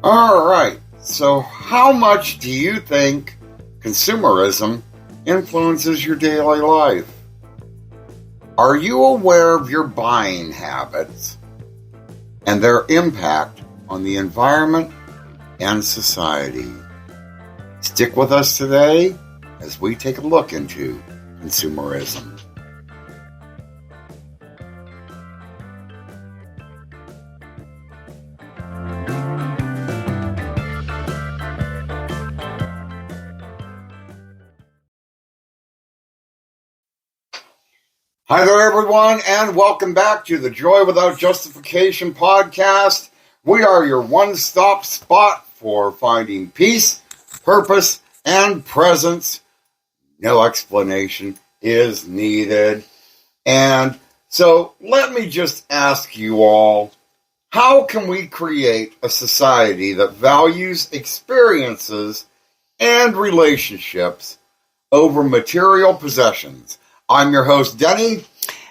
All right. So how much do you think consumerism influences your daily life? Are you aware of your buying habits and their impact on the environment and society? Stick with us today as we take a look into consumerism. Hi there, everyone, and welcome back to the Joy Without Justification podcast. We are your one-stop spot for finding peace, purpose, and presence. No explanation is needed. And so let me just ask you all, how can we create a society that values experiences and relationships over material possessions? I'm your host, Denny.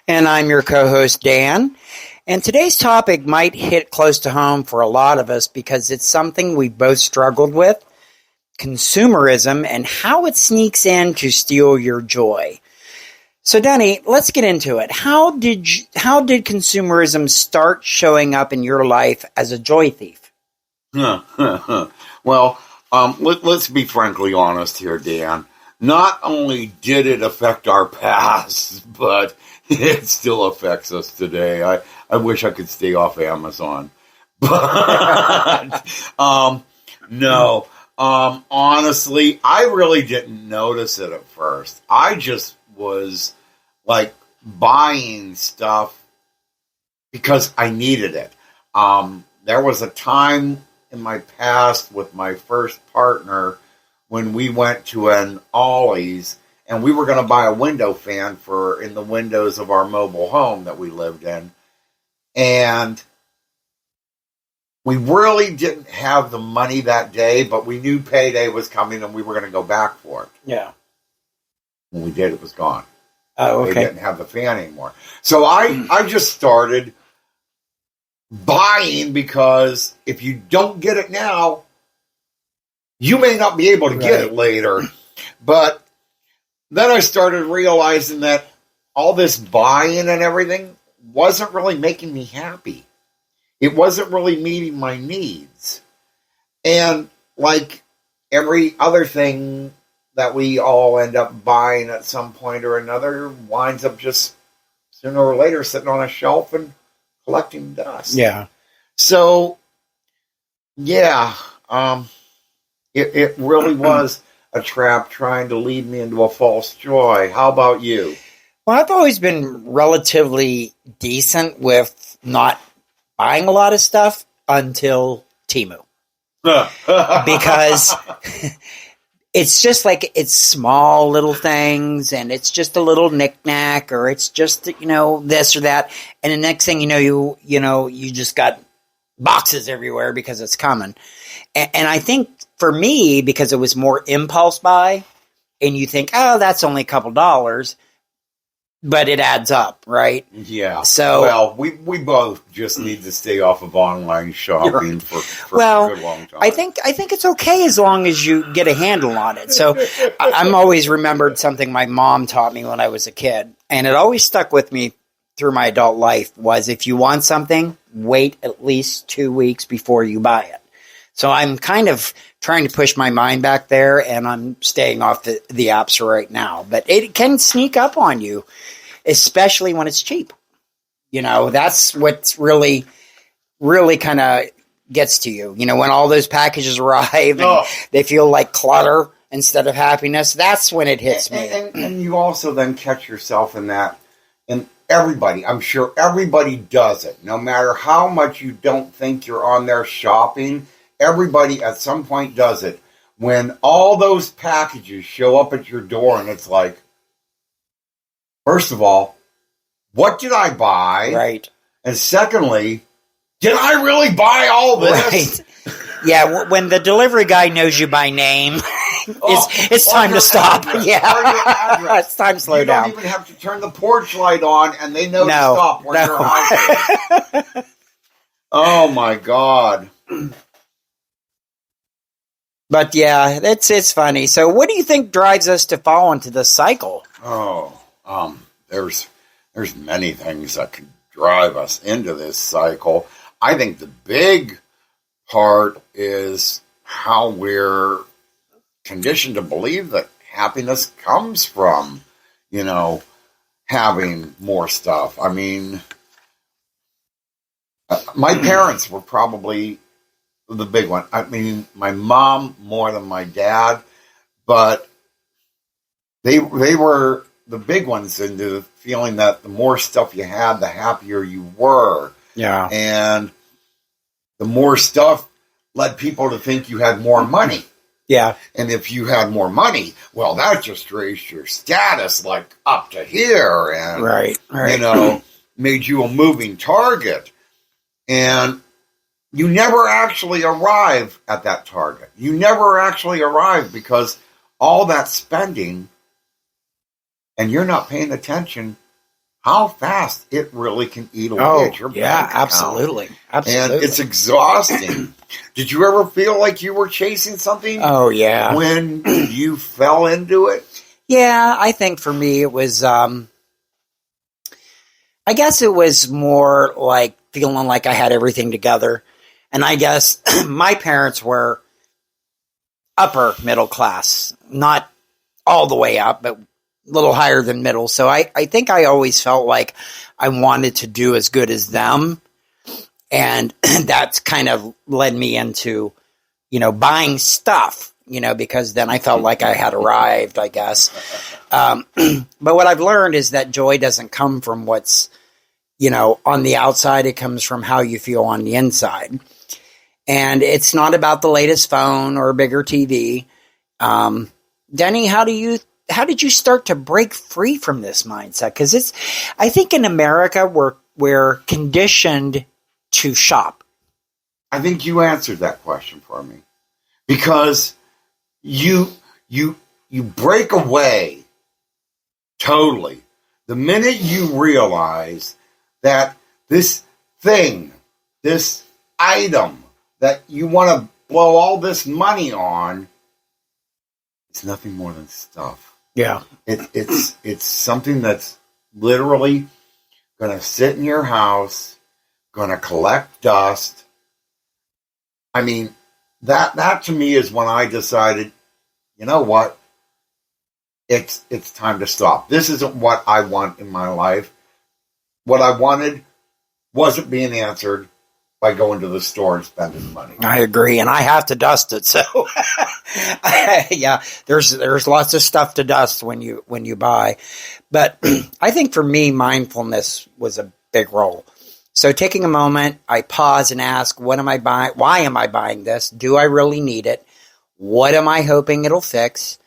And I'm your co-host, Dan. And today's topic might hit close to home for a lot of us because it's something we both struggled with, consumerism and how it sneaks in to steal your joy. So, Denny, let's get into it. How did consumerism start showing up in your life as a joy thief? Well, let's be frankly honest here, Dan. Not only did it affect our past, but it still affects us today. I wish I could stay off Amazon. But, no. Honestly, I really didn't notice it at first. I just was, buying stuff because I needed it. There was a time in my past with my first partner when we went to an Ollie's and we were going to buy a window fan in the windows of our mobile home that we lived in. And we really didn't have the money that day, but we knew payday was coming and we were going to go back for it. Yeah. When we did, it was gone. Oh, okay. They didn't have the fan anymore. So I just started buying because if you don't get it now, you may not be able to get it later. But then I started realizing that all this buying and everything wasn't really making me happy. It wasn't really meeting my needs. And like every other thing that we all end up buying at some point or another winds up just sooner or later sitting on a shelf and collecting dust. Yeah. So, yeah, it really was a trap trying to lead me into a false joy. How about you? Well, I've always been relatively decent with not buying a lot of stuff until Temu. Because it's just it's small little things and it's just a little knick-knack or it's just, this or that. And the next thing you know, you just got boxes everywhere because it's coming. And I think for me, because it was more impulse buy, and you think, oh, that's only a couple dollars, but it adds up, right? Yeah. So, well, we both just need to stay off of online shopping for a good long time. I think it's okay as long as you get a handle on it. So I'm always remembered something my mom taught me when I was a kid, and it always stuck with me through my adult life, was if you want something, wait at least 2 weeks before you buy it. So I'm kind of trying to push my mind back there, and I'm staying off the apps right now. But it can sneak up on you, especially when it's cheap. That's what's really, really kind of gets to you. When all those packages arrive and they feel like clutter instead of happiness, that's when it hits me. And you also then catch yourself in that. And everybody, I'm sure everybody does it. No matter how much you don't think you're on there shopping, everybody at some point does it. When all those packages show up at your door and it's like, first of all, what did I buy? Right. And secondly, did I really buy all this? Right. Yeah, when the delivery guy knows you by name, it's time to stop. Address, Yeah, it's time to slow down. You don't even have to turn the porch light on, and they know to stop where your house is. Oh, my God. But yeah, it's funny. So what do you think drives us to fall into this cycle? Oh, there's many things that could drive us into this cycle. I think the big part is how we're conditioned to believe that happiness comes from, having more stuff. I mean, my parents were probably the big one. I mean, my mom more than my dad, but they were the big ones into feeling that the more stuff you had, the happier you were. Yeah. And the more stuff led people to think you had more money. Yeah. And if you had more money, well, that just raised your status like up to here and, right. Made you a moving target. And you never actually arrive at that target. You never actually arrive because all that spending, and you're not paying attention how fast it really can eat away at your bank account. Absolutely. And it's exhausting. Did you ever feel like you were chasing something? Oh, yeah. When you fell into it? Yeah, I think for me it was, I guess it was more like feeling like I had everything together. And I guess my parents were upper middle class, not all the way up, but a little higher than middle. So I think I always felt like I wanted to do as good as them. And that's kind of led me into, buying stuff, because then I felt like I had arrived, I guess. But what I've learned is that joy doesn't come from what's, on the outside. It comes from how you feel on the inside. And it's not about the latest phone or a bigger TV. Denny, how did you start to break free from this mindset? Because I think in America we're conditioned to shop. I think you answered that question for me because you break away totally the minute you realize that this thing, this item that you want to blow all this money on, it's nothing more than stuff. Yeah. It's something that's literally going to sit in your house, going to collect dust. I mean, that to me is when I decided, you know what? It's time to stop. This isn't what I want in my life. What I wanted wasn't being answered by going to the store and spending the money. I agree, and I have to dust it. So, yeah, there's lots of stuff to dust when you buy. But I think for me, mindfulness was a big role. So taking a moment, I pause and ask, what am I buying? Why am I buying this? Do I really need it? What am I hoping it'll fix?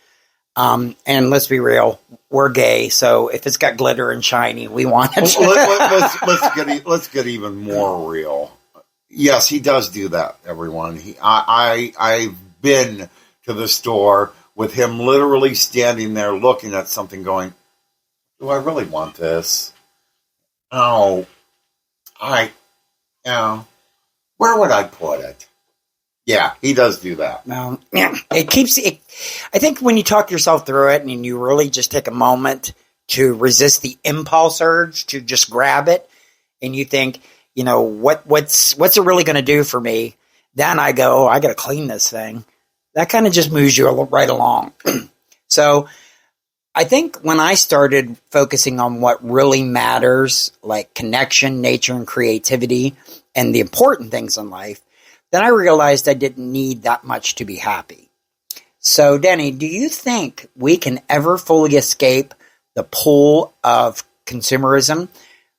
And let's be real, we're gay, so if it's got glitter and shiny, we want it. Let's get even more real. Yes, he does do that, everyone. I've been to the store with him literally standing there looking at something going, do I really want this? Oh, where would I put it? Yeah, he does do that. Well, yeah, I think when you talk yourself through it and you really just take a moment to resist the impulse urge to just grab it and you think, what's it really going to do for me? Then I go, I got to clean this thing. That kind of just moves you right along. So I think when I started focusing on what really matters, like connection, nature, and creativity, and the important things in life, then I realized I didn't need that much to be happy. So, Denny, do you think we can ever fully escape the pull of consumerism?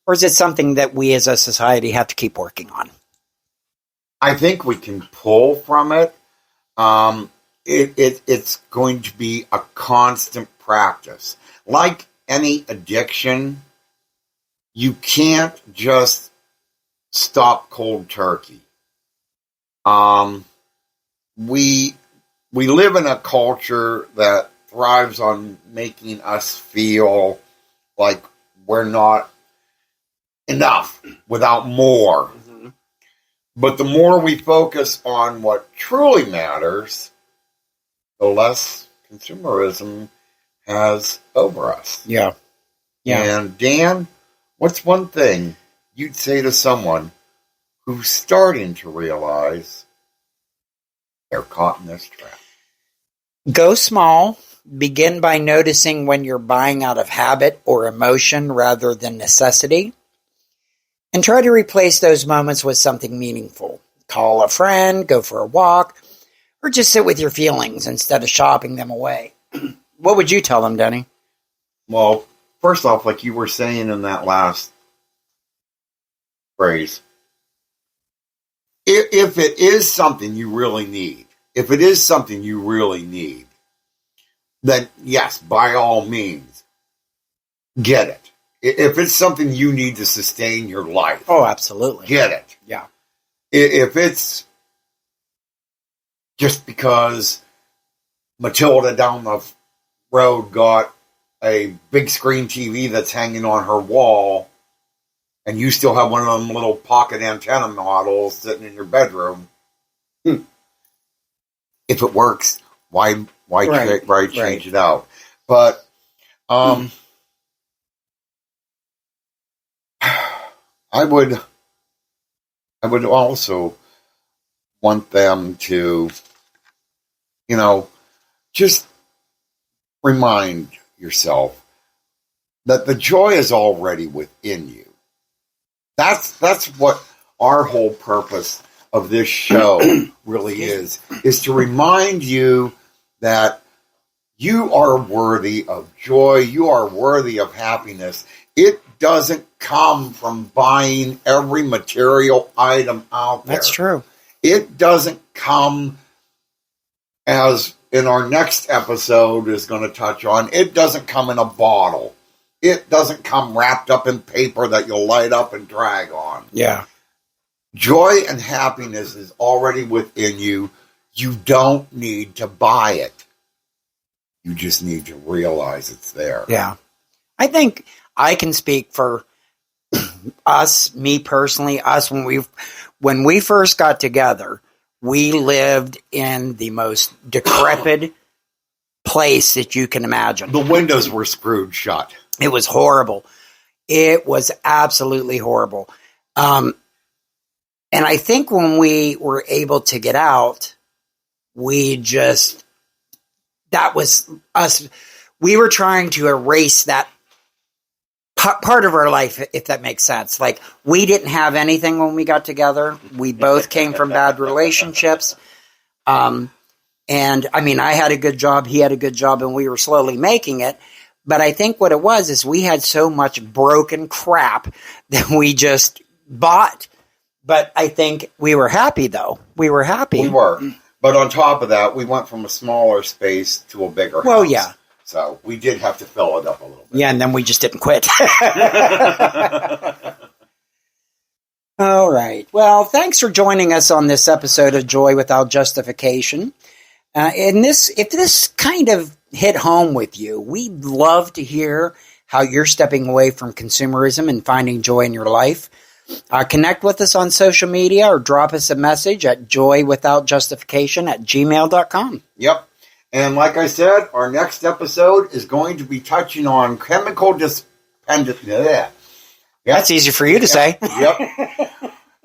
Or is it something that we as a society have to keep working on? I think we can pull from it. It's going to be a constant practice. Like any addiction, you can't just stop cold turkey. We live in a culture that thrives on making us feel like we're not enough without more. Mm-hmm. But the more we focus on what truly matters, the less consumerism has over us. Yeah. And Dan, what's one thing you'd say to someone who's starting to realize they're caught in this trap? Go small. Begin by noticing when you're buying out of habit or emotion rather than necessity. And try to replace those moments with something meaningful. Call a friend, go for a walk, or just sit with your feelings instead of shopping them away. What would you tell them, Denny? Well, first off, like you were saying in that last phrase, if it is something you really need, then yes, by all means, get it. If it's something you need to sustain your life, Oh, absolutely. get it. Yeah. If it's just because Matilda down the road got a big screen TV that's hanging on her wall, and you still have one of them little pocket antenna models sitting in your bedroom, if it works, why change it out? But I would also want them to, just remind yourself that the joy is already within you. That's what our whole purpose of this show really is to remind you that you are worthy of joy, you are worthy of happiness. It doesn't come from buying every material item out there. That's true. It doesn't come, as in our next episode is going to touch on, it doesn't come in a bottle. It doesn't come wrapped up in paper that you'll light up and drag on. Yeah. Joy and happiness is already within you. You don't need to buy it. You just need to realize it's there. Yeah. I think I can speak for us, me personally, us when we first got together, we lived in the most decrepit place that you can imagine. The windows were screwed shut. It was horrible. It was absolutely horrible. And I think when we were able to get out, that was us. We were trying to erase that part of our life, if that makes sense. Like, we didn't have anything when we got together. We both came from bad relationships. And I mean, I had a good job, he had a good job, and we were slowly making it. But I think what it was is we had so much broken crap that we just bought. But I think we were happy, though. We were happy. We were. But on top of that, we went from a smaller space to a bigger house. Well, yeah. So we did have to fill it up a little bit. Yeah, and then we just didn't quit. All right. Well, thanks for joining us on this episode of Joy Without Justification. If this kind of hit home with you, we'd love to hear how you're stepping away from consumerism and finding joy in your life. Connect with us on social media or drop us a message at joywithoutjustification@gmail.com. Yep. And like I said, our next episode is going to be touching on chemical dependency. Yeah. That's easy for you to say. Yep.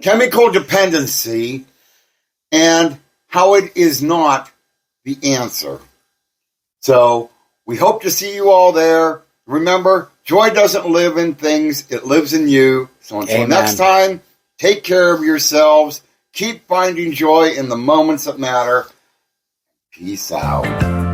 Chemical dependency and how it is not the answer. So we hope to see you all there. Remember, joy doesn't live in things, it lives in you. So until next time, take care of yourselves. Keep finding joy in the moments that matter. Peace out.